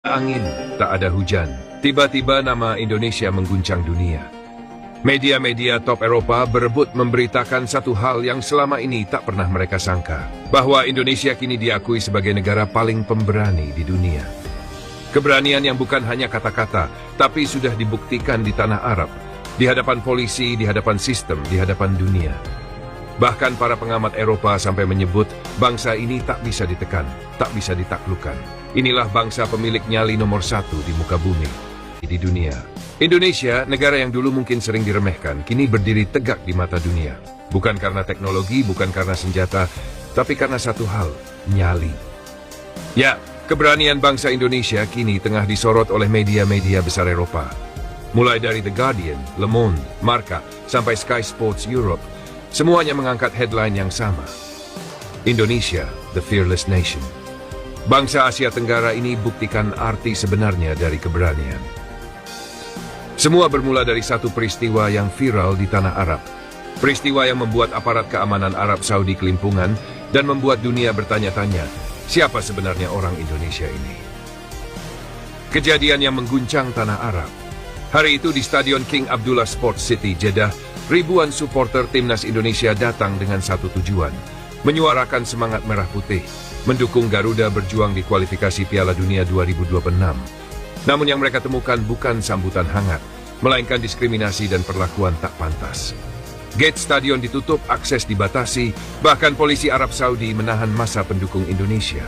Angin, tak ada hujan. Tiba-tiba nama Indonesia mengguncang dunia. Media-media top Eropa berebut memberitakan satu hal yang selama ini tak pernah mereka sangka, bahwa Indonesia kini diakui sebagai negara paling pemberani di dunia. Keberanian yang bukan hanya kata-kata, tapi sudah dibuktikan di tanah Arab, di hadapan polisi, di hadapan sistem, di hadapan dunia. Bahkan para pengamat Eropa sampai menyebut bangsa ini tak bisa ditekan, tak bisa ditaklukkan. Inilah bangsa pemilik nyali nomor 1 di muka bumi, di dunia. Indonesia, negara yang dulu mungkin sering diremehkan, kini berdiri tegak di mata dunia. Bukan karena teknologi, bukan karena senjata, tapi karena satu hal, nyali. Ya, keberanian bangsa Indonesia kini tengah disorot oleh media-media besar Eropa. Mulai dari The Guardian, Le Monde, Marca, sampai Sky Sports Europe, semuanya mengangkat headline yang sama. Indonesia, the fearless nation. Bangsa Asia Tenggara ini buktikan arti sebenarnya dari keberanian. Semua bermula dari satu peristiwa yang viral di tanah Arab. Peristiwa yang membuat aparat keamanan Arab Saudi kelimpungan dan membuat dunia bertanya-tanya, siapa sebenarnya orang Indonesia ini? Kejadian yang mengguncang tanah Arab. Hari itu di Stadion King Abdullah Sports City, Jeddah, ribuan supporter timnas Indonesia datang dengan satu tujuan, menyuarakan semangat merah putih, mendukung Garuda berjuang di kualifikasi Piala Dunia 2026. Namun yang mereka temukan bukan sambutan hangat, melainkan diskriminasi dan perlakuan tak pantas. Gate stadion ditutup, akses dibatasi, bahkan polisi Arab Saudi menahan massa pendukung Indonesia.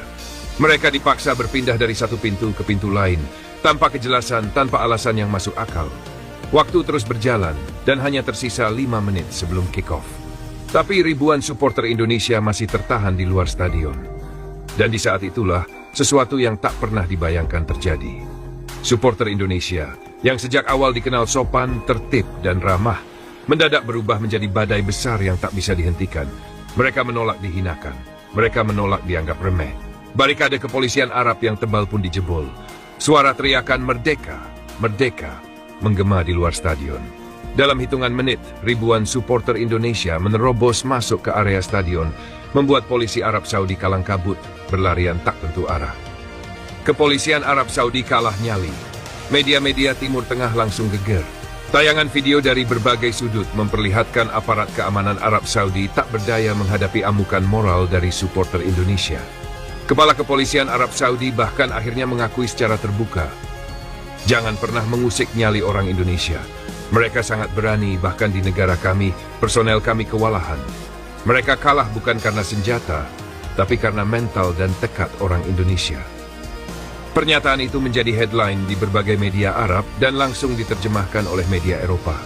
Mereka dipaksa berpindah dari satu pintu ke pintu lain, tanpa kejelasan, tanpa alasan yang masuk akal. Waktu terus berjalan, dan hanya tersisa 5 menit sebelum kick-off. Tapi ribuan supporter Indonesia masih tertahan di luar stadion. Dan di saat itulah, sesuatu yang tak pernah dibayangkan terjadi. Supporter Indonesia, yang sejak awal dikenal sopan, tertib, dan ramah, mendadak berubah menjadi badai besar yang tak bisa dihentikan. Mereka menolak dihinakan. Mereka menolak dianggap remeh. Barikade kepolisian Arab yang tebal pun dijebol. Suara teriakan "Merdeka! Merdeka!" menggema di luar stadion. Dalam hitungan menit, ribuan supporter Indonesia menerobos masuk ke area stadion, membuat polisi Arab Saudi kalang kabut, berlarian tak tentu arah. Kepolisian Arab Saudi kalah nyali. Media-media Timur Tengah langsung geger. Tayangan video dari berbagai sudut memperlihatkan aparat keamanan Arab Saudi tak berdaya menghadapi amukan moral dari supporter Indonesia. Kepala kepolisian Arab Saudi bahkan akhirnya mengakui secara terbuka, "Jangan pernah mengusik nyali orang Indonesia. Mereka sangat berani, bahkan di negara kami, personel kami kewalahan. Mereka kalah bukan karena senjata, tapi karena mental dan tekad orang Indonesia." Pernyataan itu menjadi headline di berbagai media Arab dan langsung diterjemahkan oleh media Eropa.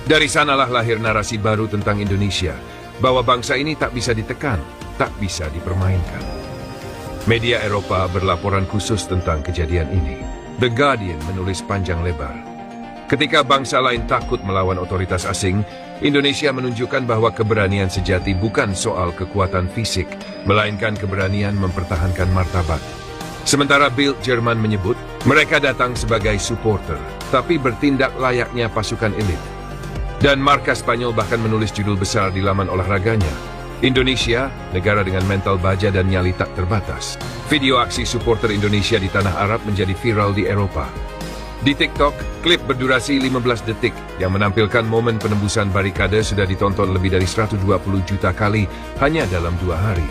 Dari sanalah lahir narasi baru tentang Indonesia, bahwa bangsa ini tak bisa ditekan, tak bisa dipermainkan. Media Eropa berlaporan khusus tentang kejadian ini. The Guardian menulis panjang lebar, ketika bangsa lain takut melawan otoritas asing, Indonesia menunjukkan bahwa keberanian sejati bukan soal kekuatan fisik, melainkan keberanian mempertahankan martabat. Sementara Bild Jerman menyebut, mereka datang sebagai supporter, tapi bertindak layaknya pasukan elit. Dan Marca Spanyol bahkan menulis judul besar di laman olahraganya, Indonesia, negara dengan mental baja dan nyali tak terbatas. Video aksi supporter Indonesia di tanah Arab menjadi viral di Eropa. Di TikTok, klip berdurasi 15 detik yang menampilkan momen penembusan barikade sudah ditonton lebih dari 120 juta kali hanya dalam 2 hari.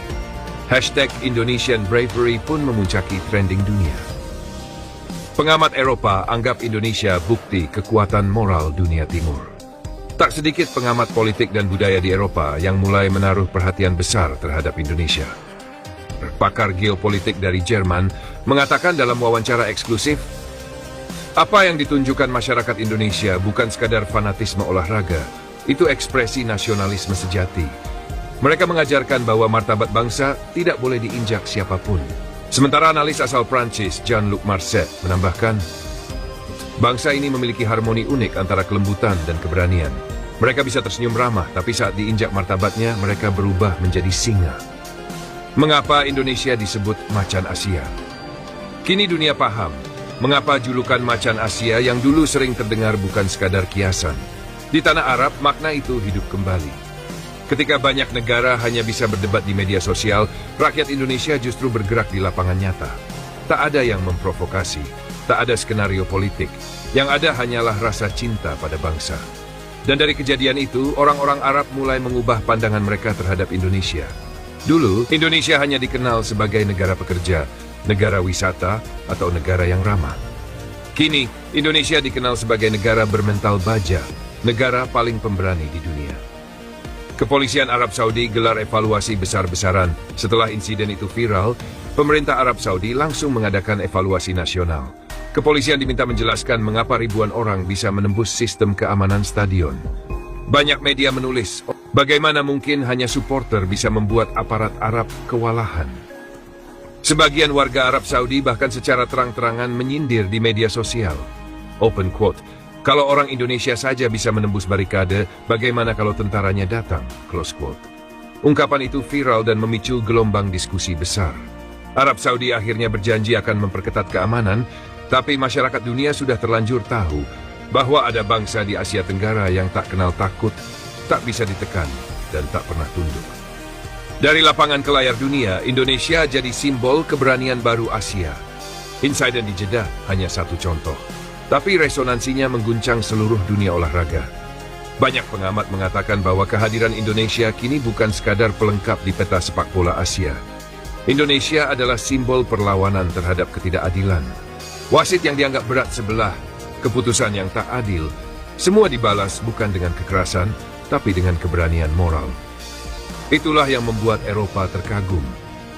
Hashtag Indonesian Bravery pun memuncaki trending dunia. Pengamat Eropa anggap Indonesia bukti kekuatan moral dunia timur. Tak sedikit pengamat politik dan budaya di Eropa yang mulai menaruh perhatian besar terhadap Indonesia. Pakar geopolitik dari Jerman mengatakan dalam wawancara eksklusif, apa yang ditunjukkan masyarakat Indonesia bukan sekadar fanatisme olahraga, itu ekspresi nasionalisme sejati. Mereka mengajarkan bahwa martabat bangsa tidak boleh diinjak siapapun. Sementara analis asal Prancis, Jean-Luc Marcet, menambahkan, bangsa ini memiliki harmoni unik antara kelembutan dan keberanian. Mereka bisa tersenyum ramah, tapi saat diinjak martabatnya, mereka berubah menjadi singa. Mengapa Indonesia disebut macan Asia? Kini dunia paham, mengapa julukan macan Asia yang dulu sering terdengar bukan sekadar kiasan. Di tanah Arab, makna itu hidup kembali. Ketika banyak negara hanya bisa berdebat di media sosial, rakyat Indonesia justru bergerak di lapangan nyata. Tak ada yang memprovokasi, Tak ada skenario politik. Yang ada hanyalah rasa cinta pada bangsa. Dan dari kejadian itu, orang-orang Arab mulai mengubah pandangan mereka terhadap Indonesia. Dulu, Indonesia hanya dikenal sebagai negara pekerja, negara wisata, atau negara yang ramah. Kini, Indonesia dikenal sebagai negara bermental baja, negara paling pemberani di dunia. Kepolisian Arab Saudi gelar evaluasi besar-besaran. Setelah insiden itu viral, pemerintah Arab Saudi langsung mengadakan evaluasi nasional. Kepolisian diminta menjelaskan mengapa ribuan orang bisa menembus sistem keamanan stadion. Banyak media menulis, bagaimana mungkin hanya supporter bisa membuat aparat Arab kewalahan. Sebagian warga Arab Saudi bahkan secara terang-terangan menyindir di media sosial. Open quote, kalau orang Indonesia saja bisa menembus barikade, bagaimana kalau tentaranya datang? Close quote. Ungkapan itu viral dan memicu gelombang diskusi besar. Arab Saudi akhirnya berjanji akan memperketat keamanan, tapi masyarakat dunia sudah terlanjur tahu bahwa ada bangsa di Asia Tenggara yang tak kenal takut, tak bisa ditekan, dan tak pernah tunduk. Dari lapangan ke layar dunia, Indonesia jadi simbol keberanian baru Asia. Insiden di Jeddah hanya satu contoh, tapi resonansinya mengguncang seluruh dunia olahraga. Banyak pengamat mengatakan bahwa kehadiran Indonesia kini bukan sekadar pelengkap di peta sepak bola Asia. Indonesia adalah simbol perlawanan terhadap ketidakadilan. Wasit yang dianggap berat sebelah, keputusan yang tak adil, semua dibalas bukan dengan kekerasan, tapi dengan keberanian moral. Itulah yang membuat Eropa terkagum.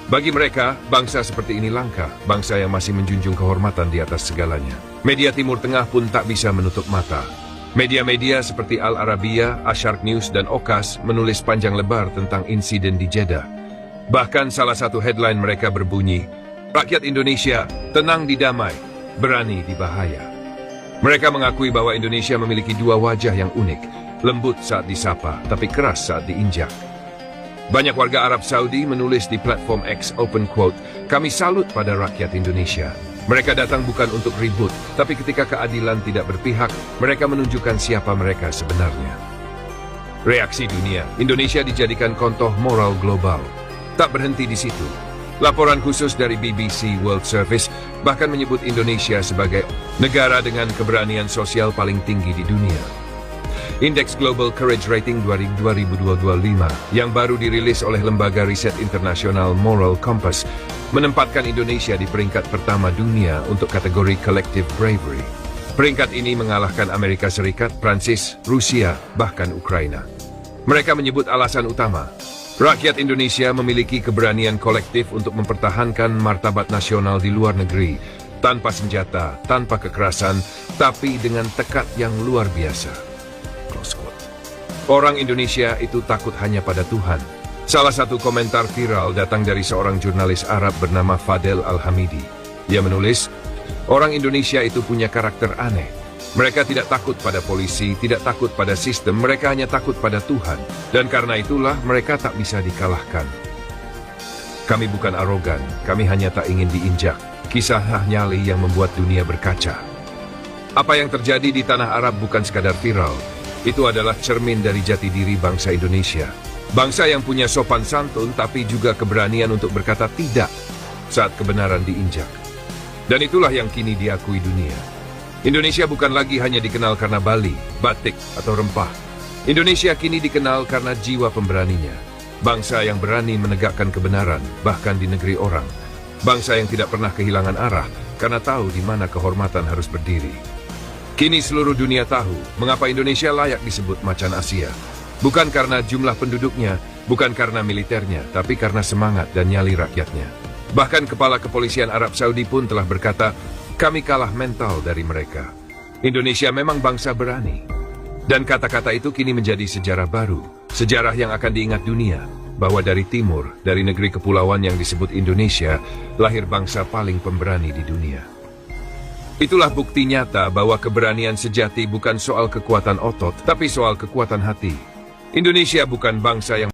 Bagi mereka, bangsa seperti ini langka, bangsa yang masih menjunjung kehormatan di atas segalanya. Media Timur Tengah pun tak bisa menutup mata. Media-media seperti Al Arabiya, Asharq News, dan Okas menulis panjang lebar tentang insiden di Jeddah. Bahkan salah satu headline mereka berbunyi, "Rakyat Indonesia, tenang di damai, berani di bahaya." Mereka mengakui bahwa Indonesia memiliki dua wajah yang unik, lembut saat disapa, tapi keras saat diinjak. Banyak warga Arab Saudi menulis di platform X open quote, "Kami salut pada rakyat Indonesia. Mereka datang bukan untuk ribut, tapi ketika keadilan tidak berpihak, mereka menunjukkan siapa mereka sebenarnya." Reaksi dunia, Indonesia dijadikan contoh moral global. Tak berhenti di situ. Laporan khusus dari BBC World Service bahkan menyebut Indonesia sebagai negara dengan keberanian sosial paling tinggi di dunia. Indeks Global Courage Rating 2025 yang baru dirilis oleh lembaga riset internasional Moral Compass menempatkan Indonesia di peringkat pertama dunia untuk kategori Collective Bravery. Peringkat ini mengalahkan Amerika Serikat, Prancis, Rusia, bahkan Ukraina. Mereka menyebut alasan utama, rakyat Indonesia memiliki keberanian kolektif untuk mempertahankan martabat nasional di luar negeri, tanpa senjata, tanpa kekerasan, tapi dengan tekad yang luar biasa. Close quote. Orang Indonesia itu takut hanya pada Tuhan. Salah satu komentar viral datang dari seorang jurnalis Arab bernama Fadel Al-Hamidi. Ia menulis, orang Indonesia itu punya karakter aneh. Mereka tidak takut pada polisi, tidak takut pada sistem, mereka hanya takut pada Tuhan. Dan karena itulah mereka tak bisa dikalahkan. Kami bukan arogan, kami hanya tak ingin diinjak. Kisah nyali yang membuat dunia berkaca. Apa yang terjadi di tanah Arab bukan sekadar viral. Itu adalah cermin dari jati diri bangsa Indonesia. Bangsa yang punya sopan santun tapi juga keberanian untuk berkata tidak saat kebenaran diinjak. Dan itulah yang kini diakui dunia. Indonesia bukan lagi hanya dikenal karena Bali, batik, atau rempah. Indonesia kini dikenal karena jiwa pemberaninya. Bangsa yang berani menegakkan kebenaran, bahkan di negeri orang. Bangsa yang tidak pernah kehilangan arah, karena tahu di mana kehormatan harus berdiri. Kini seluruh dunia tahu mengapa Indonesia layak disebut macan Asia. Bukan karena jumlah penduduknya, bukan karena militernya, tapi karena semangat dan nyali rakyatnya. Bahkan Kepala Kepolisian Arab Saudi pun telah berkata, kami kalah mental dari mereka. Indonesia memang bangsa berani. Dan kata-kata itu kini menjadi sejarah baru. Sejarah yang akan diingat dunia. Bahwa dari timur, dari negeri kepulauan yang disebut Indonesia, lahir bangsa paling pemberani di dunia. Itulah bukti nyata bahwa keberanian sejati bukan soal kekuatan otot, tapi soal kekuatan hati. Indonesia bukan bangsa yang